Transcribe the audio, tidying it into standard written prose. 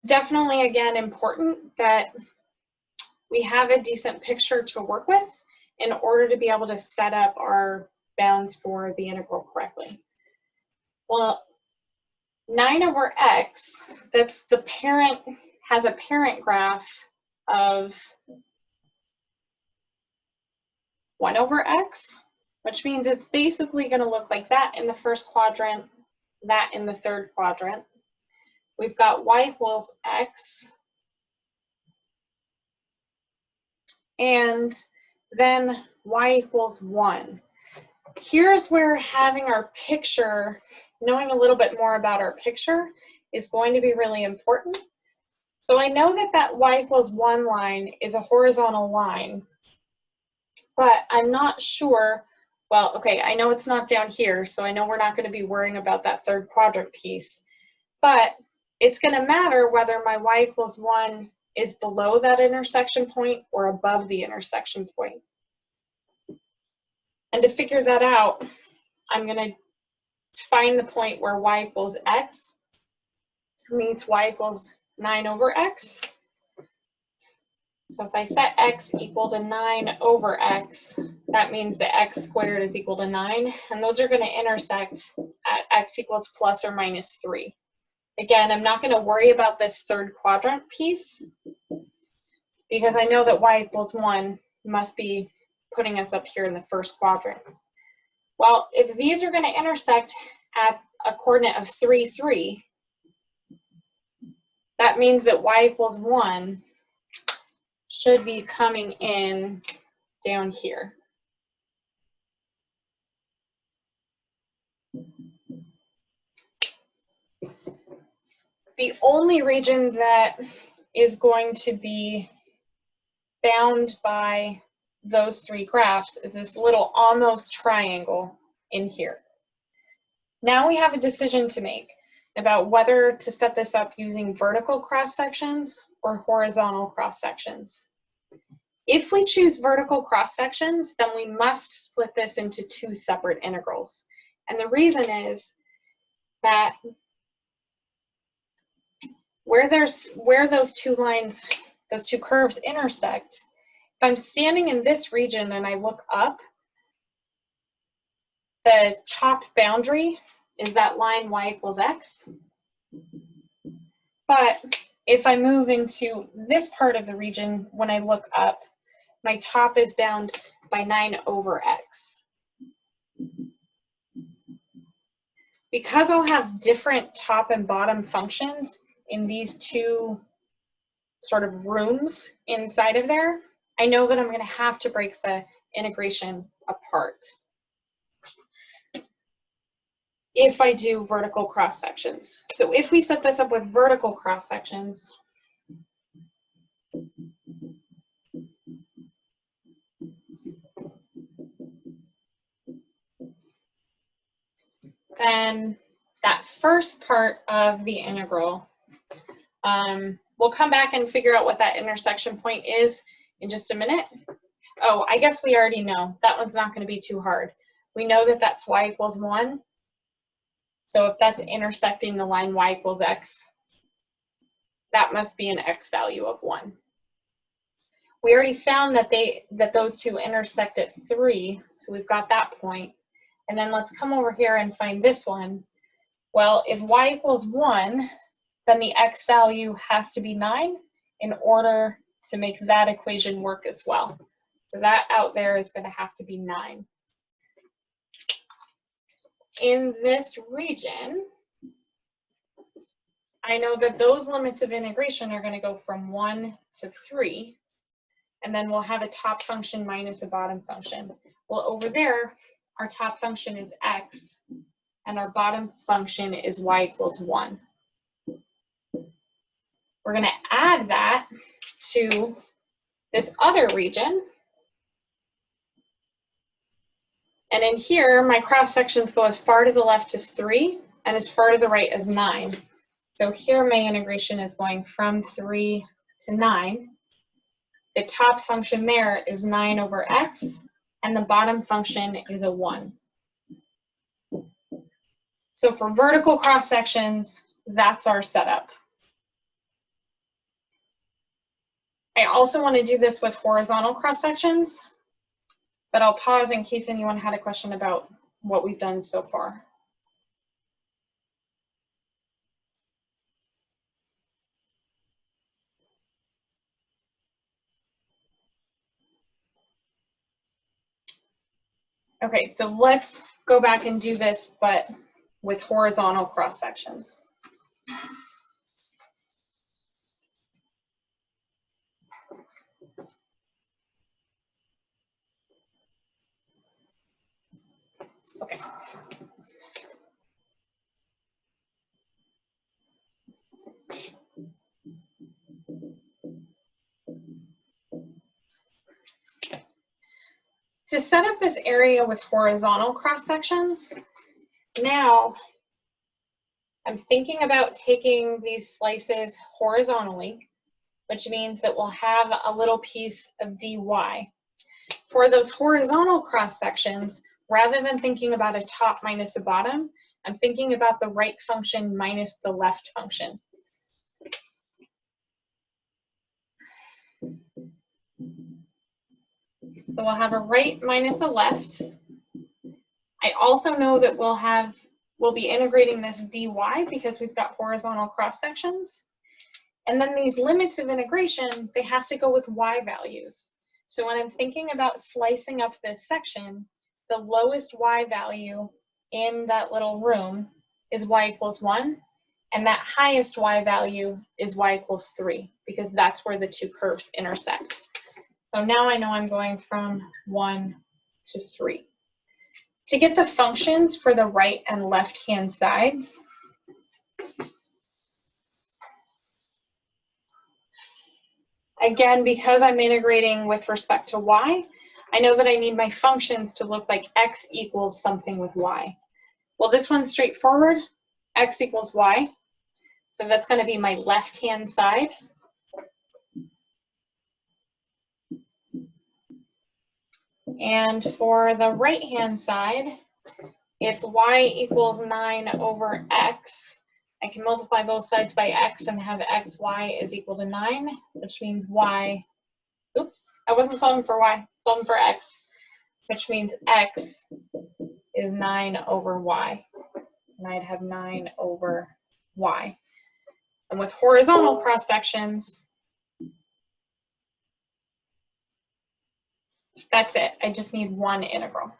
Definitely, again, important that we have a decent picture to work with in order to be able to set up our bounds for the integral correctly. Well, 9 over x, that's the parent, has a parent graph of 1 over x, which means it's basically going to look like that in the first quadrant, that in the third quadrant. We've got y equals x, and then y equals 1. Here's where having our picture, knowing a little bit more about our picture, is going to be really important. So I know that that y equals 1 line is a horizontal line, but I'm not sure, well, okay, I know it's not down here, so I know we're not going to be worrying about that third quadrant piece, but it's going to matter whether my y equals 1 is below that intersection point or above the intersection point. And to figure that out, I'm going to find the point where y equals x meets y equals 9 over x. So if I set x equal to 9 over x, that means the x squared is equal to 9, and those are going to intersect at x equals plus or minus 3. Again, I'm not going to worry about this third quadrant piece because I know that y equals 1 must be putting us up here in the first quadrant. Well, if these are going to intersect at a coordinate of 3, 3, that means that y equals 1 should be coming in down here. The only region that is going to be bound by those 3 graphs is this little almost triangle in here. Now we have a decision to make about whether to set this up using vertical cross sections or horizontal cross sections. If we choose vertical cross sections, then we must split this into 2 separate integrals. And the reason is that where those 2 lines, those 2 curves intersect, if I'm standing in this region and I look up, the top boundary is that line y equals x. But if I move into this part of the region, when I look up, my top is bound by 9 over x. Because I'll have different top and bottom functions in these 2 sort of rooms inside of there, I know that I'm going to have to break the integration apart if I do vertical cross sections. So if we set this up with vertical cross sections, then that first part of the integral, we'll come back and figure out what that intersection point is in just a minute. Oh, I guess we already know. That one's not going to be too hard. We know that that's y equals 1. So if that's intersecting the line y equals x, that must be an x value of 1. We already found that those 2 intersect at 3, so we've got that point. And then let's come over here and find this one. Well, if y equals 1, then the x value has to be 9 in order to make that equation work as well. So that out there is going to have to be 9. In this region, I know that those limits of integration are going to go from 1 to 3, and then we'll have a top function minus a bottom function. Well, over there, our top function is x, and our bottom function is y equals 1. We're going to add that to this other region. And in here, my cross sections go as far to the left as 3 and as far to the right as 9. So here my integration is going from 3 to 9. The top function there is 9 over x, and the bottom function is a 1. So for vertical cross sections, that's our setup. I also want to do this with horizontal cross sections, but I'll pause in case anyone had a question about what we've done so far. Okay, so let's go back and do this, but with horizontal cross sections. Okay. To set up this area with horizontal cross sections, now I'm thinking about taking these slices horizontally, which means that we'll have a little piece of dy. For those horizontal cross sections, rather than thinking about a top minus a bottom, I'm thinking about the right function minus the left function. So we'll have a right minus a left. I also know that we'll be integrating this dy because we've got horizontal cross sections. And then these limits of integration, they have to go with y values. So when I'm thinking about slicing up this section, the lowest y value in that little room is y equals 1, and that highest y value is y equals 3, because that's where the two curves intersect. So now I know I'm going from 1 to 3. To get the functions for the right and left hand sides, again, because I'm integrating with respect to y, I know that I need my functions to look like x equals something with y. Well, this one's straightforward, x equals y. So that's going to be my left-hand side. And for the right-hand side, if y equals 9 over x, I can multiply both sides by x and have xy is equal to 9, which means y, oops, I wasn't solving for y, solving for x, which means x is 9 over y. And I'd have 9 over y. And with horizontal cross sections, that's it. I just need one integral.